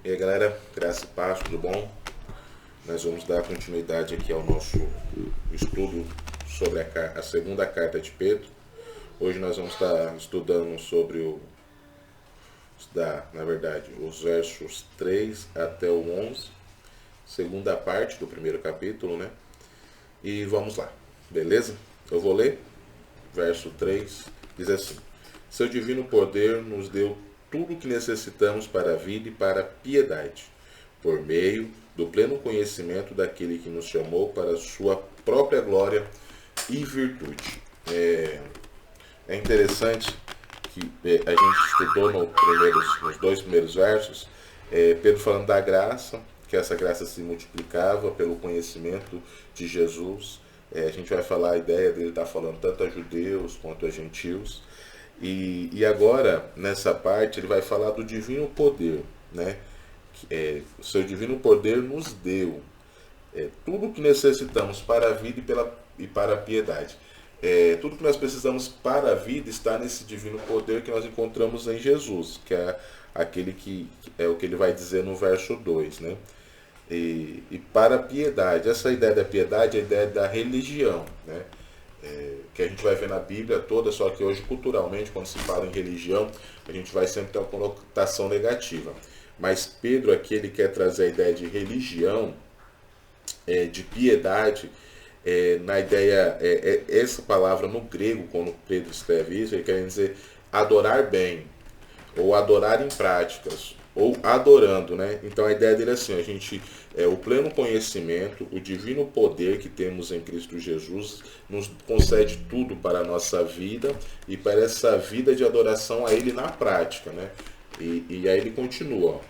E aí galera, graça e paz, tudo bom? Nós vamos dar continuidade aqui ao nosso estudo sobre a segunda carta de Pedro. Hoje nós vamos estar estudando sobre na verdade, os versos 3 até o 11, segunda parte do primeiro capítulo, né? E vamos lá, beleza? Eu vou ler, verso 3, diz assim: Seu divino poder nos deu tudo o que necessitamos para a vida e para a piedade, por meio do pleno conhecimento daquele que nos chamou para a sua própria glória e virtude. É interessante que a gente estudou nos dois primeiros versos, Pedro falando da graça, que essa graça se multiplicava pelo conhecimento de Jesus. A gente vai falar a ideia dele estar falando tanto a judeus quanto a gentios. E agora, nessa parte, ele vai falar do divino poder, né? O seu divino poder nos deu tudo o que necessitamos para a vida e para a piedade. Tudo que nós precisamos para a vida está nesse divino poder que nós encontramos em Jesus, que é aquele que é o que ele vai dizer no verso 2, né? E para a piedade, essa ideia da piedade é a ideia da religião, né? Que a gente vai ver na Bíblia toda, só que hoje culturalmente, quando se fala em religião, a gente vai sempre ter uma conotação negativa. Mas Pedro aqui ele quer trazer a ideia de religião, de piedade, na ideia, essa palavra no grego, quando Pedro escreve isso, ele quer dizer adorar bem, ou adorar em práticas, ou adorando, né? Então a ideia dele é assim: a gente o pleno conhecimento, o divino poder que temos em Cristo Jesus nos concede tudo para a nossa vida e para essa vida de adoração a Ele na prática, né? E aí ele continua, ó.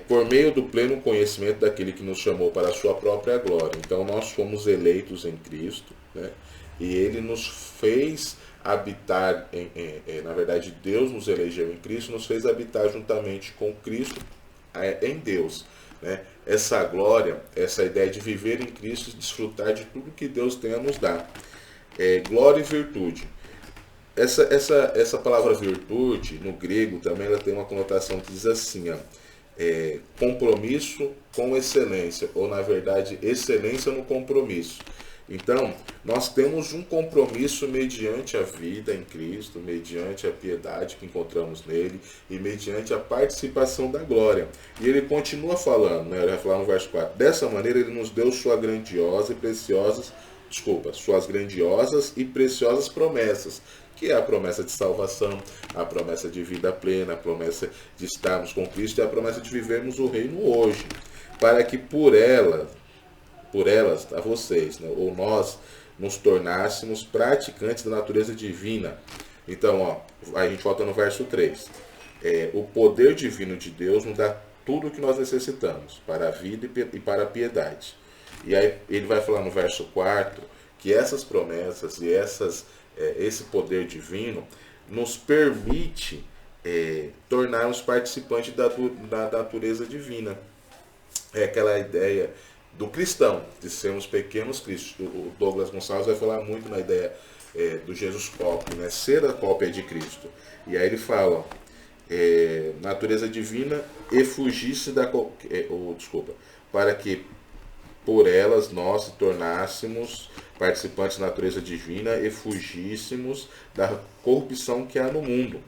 Por meio do pleno conhecimento daquele que nos chamou para a sua própria glória. Então nós fomos eleitos em Cristo, né? E Ele nos fez habitar, na verdade Deus nos elegeu em Cristo, nos fez habitar juntamente com Cristo em Deus, né? Essa glória, essa ideia de viver em Cristo e desfrutar de tudo que Deus tem a nos dar. Glória e virtude. Essa palavra virtude, no grego também, ela tem uma conotação que diz assim, ó, compromisso com excelência, ou na verdade, excelência no compromisso. Então, nós temos um compromisso mediante a vida em Cristo, mediante a piedade que encontramos nele e mediante a participação da glória. E ele continua falando, né? Ele vai falar no verso 4: Dessa maneira ele nos deu suas grandiosas e preciosas promessas, que é a promessa de salvação, a promessa de vida plena, a promessa de estarmos com Cristo e a promessa de vivermos o reino hoje, para que por elas, a vocês, né, ou nós, nos tornássemos praticantes da natureza divina. Então, ó, a gente volta no verso 3. O poder divino de Deus nos dá tudo o que nós necessitamos para a vida e para a piedade. E aí ele vai falar no verso 4 que essas promessas e esse poder divino nos permite tornarmos participantes da natureza divina. É aquela ideia do cristão, de sermos pequenos cristos. O Douglas Gonçalves vai falar muito na ideia do Jesus cópia, né? Ser a cópia de Cristo. E aí ele fala, natureza divina e fugisse para que por elas nós se tornássemos participantes da natureza divina e fugíssemos da corrupção que há no mundo,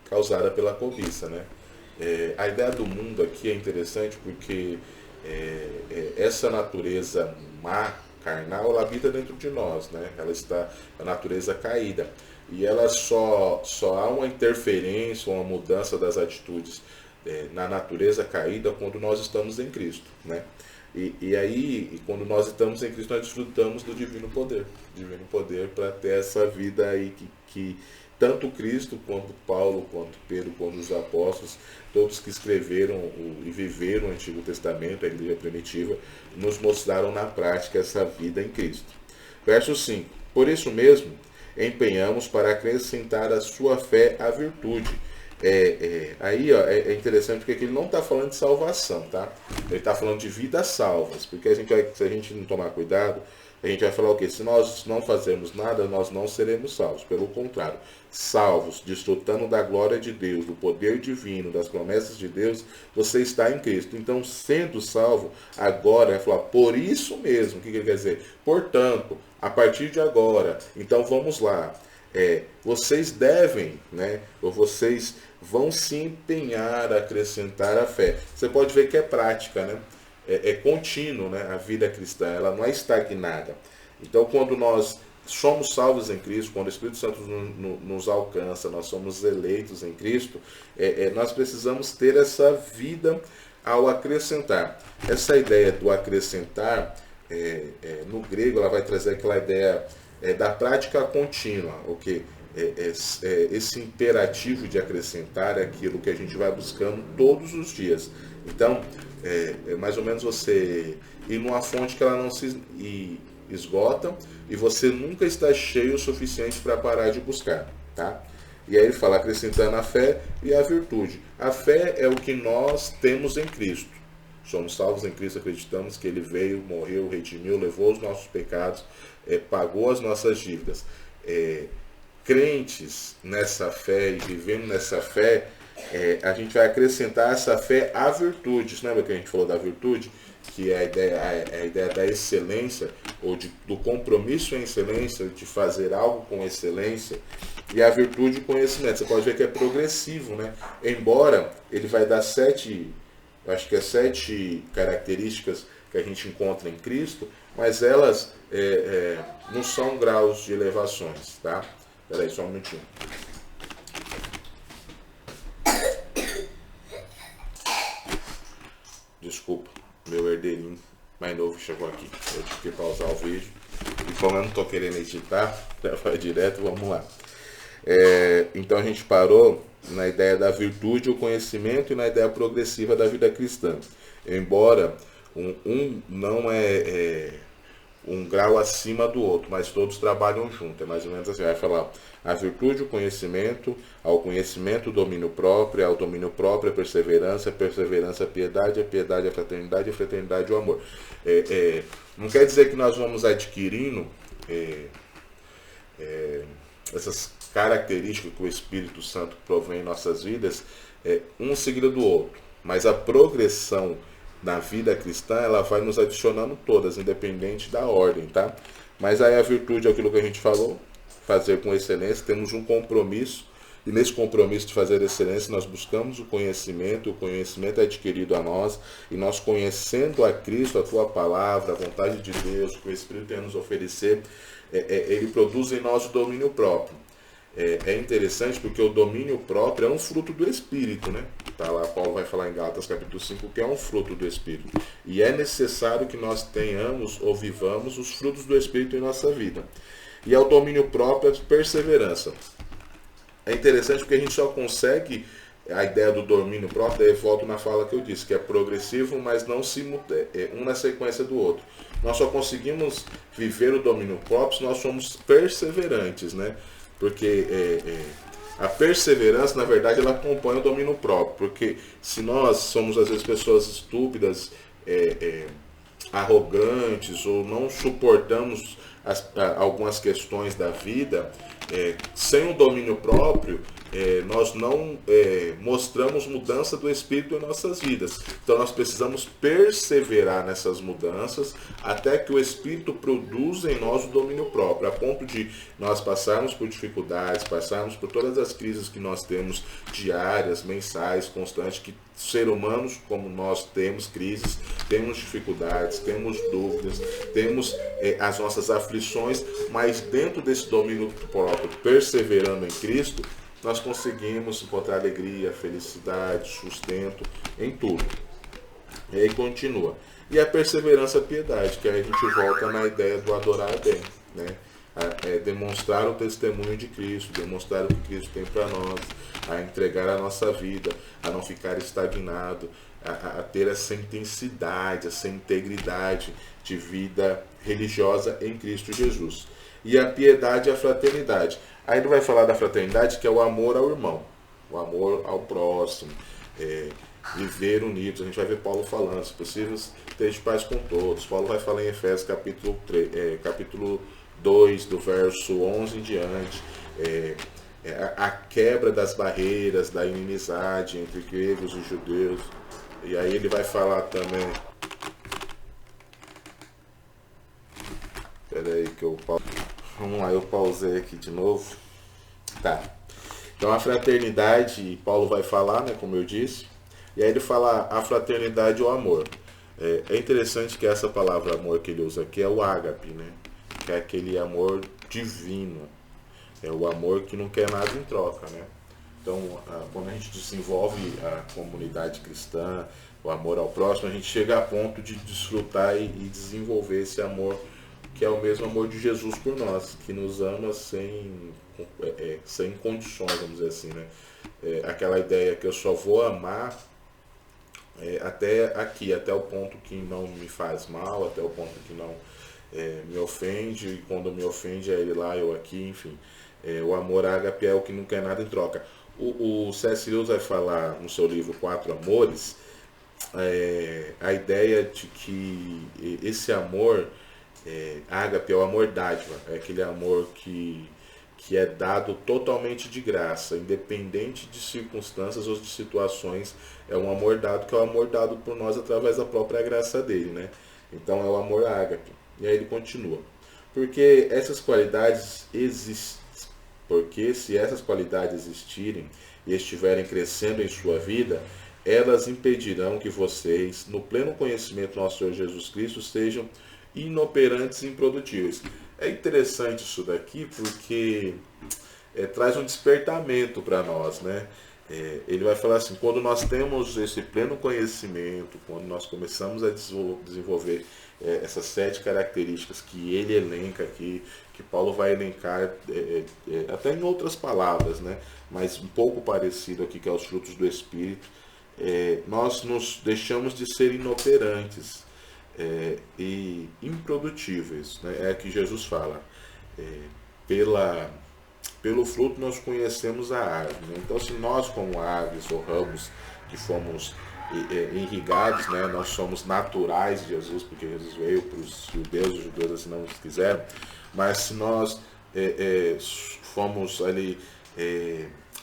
causada pela cobiça, né? A ideia do mundo aqui é interessante porque essa natureza má, carnal, ela habita dentro de nós, né? Ela está a natureza caída e ela só há uma interferência, uma mudança das atitudes na natureza caída quando nós estamos em Cristo, né? E aí, quando nós estamos em Cristo, nós desfrutamos do divino poder para ter essa vida aí que tanto Cristo, quanto Paulo, quanto Pedro, quanto os apóstolos, todos que escreveram e viveram o Antigo Testamento, a igreja primitiva, nos mostraram na prática essa vida em Cristo. Verso 5. Por isso mesmo, empenhamos para acrescentar à sua fé a virtude. Aí ó, é interessante porque aqui ele não está falando de salvação, tá? Ele está falando de vidas salvas, porque se a gente não tomar cuidado, a gente vai falar o quê? Se nós não fazermos nada, nós não seremos salvos. Pelo contrário, salvos, desfrutando da glória de Deus, do poder divino, das promessas de Deus, você está em Cristo. Então, sendo salvo, agora, vai falar, por isso mesmo, o que ele quer dizer? Portanto, a partir de agora, então vamos lá, vocês devem, né, ou vocês vão se empenhar a acrescentar a fé. Você pode ver que é prática, né? É contínuo, né? A vida cristã, ela não é estagnada. Então, quando nós somos salvos em Cristo, quando o Espírito Santo nos alcança, nós somos eleitos em Cristo, nós precisamos ter essa vida ao acrescentar. Essa ideia do acrescentar, no grego, ela vai trazer aquela ideia da prática contínua, ok? Esse imperativo de acrescentar é aquilo que a gente vai buscando todos os dias. Então, mais ou menos você ir numa fonte que ela não se esgota e você nunca está cheio o suficiente para parar de buscar, tá? E aí ele fala acrescentando a fé e a virtude. A fé é o que nós temos em Cristo. Somos salvos em Cristo, acreditamos que Ele veio, morreu, redimiu, levou os nossos pecados, pagou as nossas dívidas. Crentes nessa fé e vivendo nessa fé, a gente vai acrescentar essa fé à virtude. Você lembra que a gente falou da virtude? Que é a ideia da excelência, ou do compromisso em excelência, de fazer algo com excelência. E a virtude, o conhecimento. Você pode ver que é progressivo, né? Embora ele vai dar 7 características que a gente encontra em Cristo, mas elas não são graus de elevações, tá? Espera aí, só um minutinho. Desculpa, meu herdeirinho mais novo chegou aqui. Eu tive que pausar o vídeo. E como eu não estou querendo editar, vai direto, vamos lá. Então a gente parou na ideia da virtude, o conhecimento e na ideia progressiva da vida cristã. Embora um não é um grau acima do outro, mas todos trabalham junto. É mais ou menos assim, vai falar a virtude, o conhecimento, ao conhecimento o domínio próprio, ao domínio próprio a perseverança, a piedade, a piedade a fraternidade o amor. Não quer dizer que nós vamos adquirindo essas características que o Espírito Santo provém em nossas vidas, um seguido do outro, mas a progressão na vida cristã, ela vai nos adicionando todas, independente da ordem, tá? Mas aí a virtude é aquilo que a gente falou, fazer com excelência, temos um compromisso, e nesse compromisso de fazer excelência, nós buscamos o conhecimento é adquirido a nós, e nós conhecendo a Cristo, a tua palavra, a vontade de Deus, que o Espírito tem a nos oferecer, ele produz em nós o domínio próprio. É interessante porque o domínio próprio é um fruto do Espírito, né? Tá lá, Paulo vai falar em Gálatas capítulo 5 que é um fruto do Espírito. E é necessário que nós tenhamos ou vivamos os frutos do Espírito em nossa vida. E é o domínio próprio, a perseverança. É interessante porque a gente só consegue a ideia do domínio próprio, daí volto na fala que eu disse, que é progressivo, mas não um na sequência do outro. Nós só conseguimos viver o domínio próprio se nós somos perseverantes, né? Porque a perseverança, na verdade, ela acompanha o domínio próprio. Porque se nós somos, às vezes, pessoas estúpidas, arrogantes, ou não suportamos algumas questões da vida, sem o domínio próprio, nós não mostramos mudança do Espírito em nossas vidas. Então nós precisamos perseverar nessas mudanças até que o Espírito produza em nós o domínio próprio, a ponto de nós passarmos por dificuldades, passarmos por todas as crises que nós temos diárias, mensais, constantes, que ser humanos como nós temos crises, temos dificuldades, temos dúvidas, temos as nossas aflições, mas dentro desse domínio próprio, perseverando em Cristo, nós conseguimos encontrar alegria, felicidade, sustento em tudo. E aí continua. E a perseverança, a piedade, que aí a gente volta na ideia do adorar bem, né? Demonstrar o testemunho de Cristo, demonstrar o que Cristo tem para nós, a entregar a nossa vida, a não ficar estagnado, a ter essa intensidade, essa integridade de vida religiosa em Cristo Jesus. E a piedade e a fraternidade. Aí ele vai falar da fraternidade, que é o amor ao irmão, o amor ao próximo. viver unidos. A gente vai ver Paulo falando, se possível, ter de paz com todos. Paulo vai falar em Efésios capítulo 2, do verso 11 em diante, a quebra das barreiras, da inimizade entre gregos e judeus. E aí ele vai falar também... Peraí que eu... Vamos lá, eu pausei aqui de novo. Tá. Então a fraternidade, Paulo vai falar, né, como eu disse. E aí ele fala a fraternidade ou amor. É interessante que essa palavra amor que ele usa aqui é o ágape, né? Que é aquele amor divino. É o amor que não quer nada em troca, né? Então, quando a gente desenvolve a comunidade cristã, o amor ao próximo, a gente chega a ponto de desfrutar e desenvolver esse amor, que é o mesmo amor de Jesus por nós, que nos ama sem condições, vamos dizer assim, né? Aquela ideia que eu só vou amar até aqui, até o ponto que não me faz mal, até o ponto que não me ofende, e quando me ofende é ele lá, eu aqui, enfim. O amor ágape é o que não quer nada em troca. O C.S. Lewis vai falar no seu livro Quatro Amores, a ideia de que esse amor ágape é o amor dádiva, é aquele amor que é dado totalmente de graça, independente de circunstâncias ou de situações. É um amor dado que é o amor dado por nós através da própria graça dele, né? Então é o amor ágape. E aí ele continua. Porque essas qualidades existem. Porque se essas qualidades existirem e estiverem crescendo em sua vida, elas impedirão que vocês, no pleno conhecimento do nosso Senhor Jesus Cristo, sejam inoperantes e improdutíveis. É interessante isso daqui porque traz um despertamento para nós, né? Ele vai falar assim, quando nós temos esse pleno conhecimento, quando nós começamos a desenvolver essas 7 características que ele elenca aqui, que Paulo vai elencar até em outras palavras, né? Mas um pouco parecido aqui, que é os frutos do Espírito, nós nos deixamos de ser inoperantes e improdutíveis, né? É que Jesus fala, pelo fruto nós conhecemos a árvore, né? Então, se nós como árvores ou ramos que fomos irrigados, né? Nós somos naturais de Jesus, porque Jesus veio para os judeus assim não quiseram, mas se nós fomos ali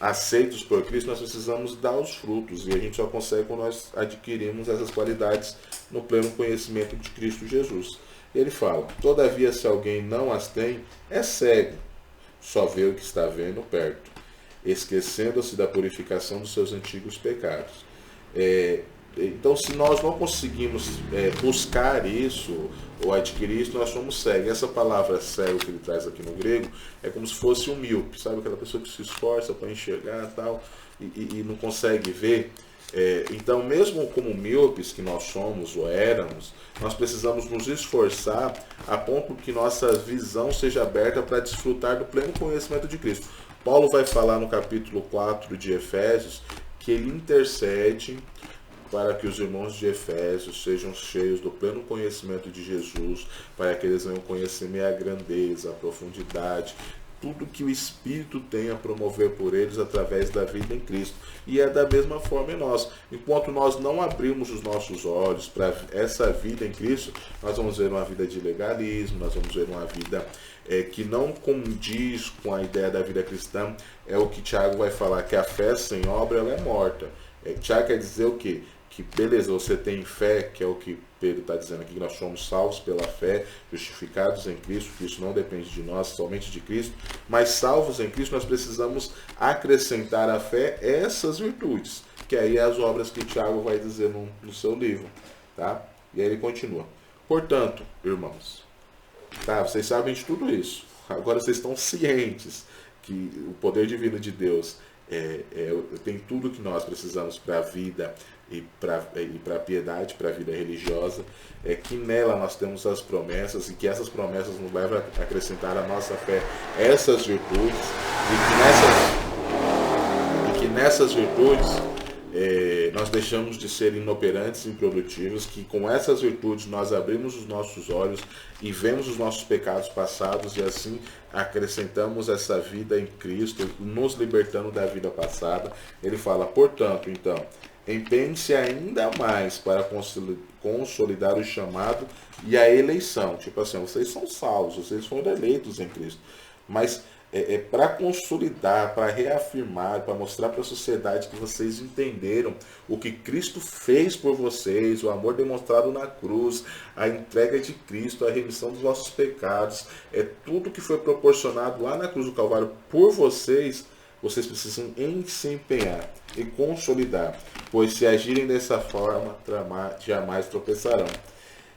aceitos por Cristo, nós precisamos dar os frutos, e a gente só consegue quando nós adquirimos essas qualidades no pleno conhecimento de Cristo Jesus. Ele fala, todavia se alguém não as tem, é cego, só vê o que está vendo perto, esquecendo-se da purificação dos seus antigos pecados. Então, se nós não conseguimos buscar isso ou adquirir isso, nós somos cegos. Essa palavra cego que ele traz aqui no grego é como se fosse um míope, sabe? Aquela pessoa que se esforça para enxergar tal, e não consegue ver. Então, mesmo como míopes que nós somos ou éramos, nós precisamos nos esforçar a ponto que nossa visão seja aberta para desfrutar do pleno conhecimento de Cristo. Paulo vai falar no capítulo 4 de Efésios que ele intercede para que os irmãos de Efésios sejam cheios do pleno conhecimento de Jesus, para que eles venham conhecer a grandeza, a profundidade, tudo que o Espírito tem a promover por eles através da vida em Cristo. E é da mesma forma em nós. Enquanto nós não abrimos os nossos olhos para essa vida em Cristo, nós vamos ver uma vida de legalismo, nós vamos ver uma vida que não condiz com a ideia da vida cristã. É o que Tiago vai falar, que a fé sem obra ela é morta. Tiago quer dizer o quê? Que beleza, você tem fé, que é o que Pedro está dizendo aqui, que nós somos salvos pela fé, justificados em Cristo, que isso não depende de nós, somente de Cristo, mas salvos em Cristo nós precisamos acrescentar à fé essas virtudes, que aí é as obras que Tiago vai dizer no seu livro, tá? E aí ele continua, portanto, irmãos, tá, vocês sabem de tudo isso, agora vocês estão cientes que o poder divino de Deus tem tudo que nós precisamos para a vida e para a piedade, para a vida religiosa, que nela nós temos as promessas e que essas promessas nos levam a acrescentar à nossa fé essas virtudes e que nessas virtudes nós deixamos de ser inoperantes e improdutivos, que com essas virtudes nós abrimos os nossos olhos e vemos os nossos pecados passados e assim acrescentamos essa vida em Cristo, nos libertando da vida passada. Ele fala, portanto, então, empenhe-se ainda mais para consolidar o chamado e a eleição. Tipo assim, vocês são salvos, vocês foram eleitos em Cristo. Mas para consolidar, para reafirmar, para mostrar para a sociedade que vocês entenderam o que Cristo fez por vocês, o amor demonstrado na cruz, a entrega de Cristo, a remissão dos vossos pecados, tudo que foi proporcionado lá na cruz do Calvário por vocês. Vocês precisam se empenhar e consolidar, pois se agirem dessa forma, jamais tropeçarão.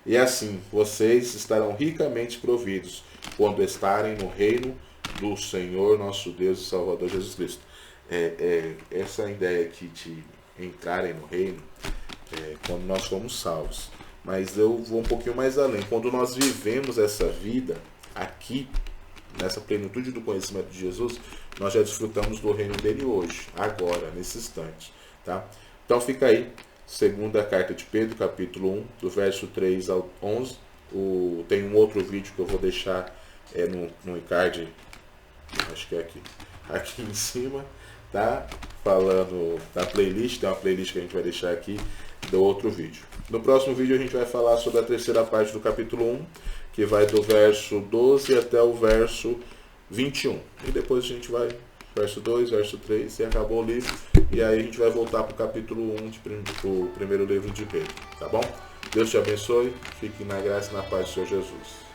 E assim, vocês estarão ricamente providos quando estarem no reino do Senhor, nosso Deus e Salvador Jesus Cristo. Essa ideia aqui de entrarem no reino, quando nós fomos salvos. Mas eu vou um pouquinho mais além. Quando nós vivemos essa vida aqui, nessa plenitude do conhecimento de Jesus, nós já desfrutamos do reino dele hoje, agora, nesse instante. Tá? Então fica aí, segunda carta de Pedro, capítulo 1, do verso 3 ao 11. Tem um outro vídeo que eu vou deixar no card, acho que é aqui em cima, tá? Falando da playlist, tem uma playlist que a gente vai deixar aqui do outro vídeo. No próximo vídeo a gente vai falar sobre a terceira parte do capítulo 1, que vai do verso 12 até o verso 21. E depois a gente vai verso 2, verso 3 e acabou o livro. E aí a gente vai voltar para o capítulo 1 do primeiro livro de Pedro. Tá bom? Deus te abençoe. Fique na graça e na paz do Senhor Jesus.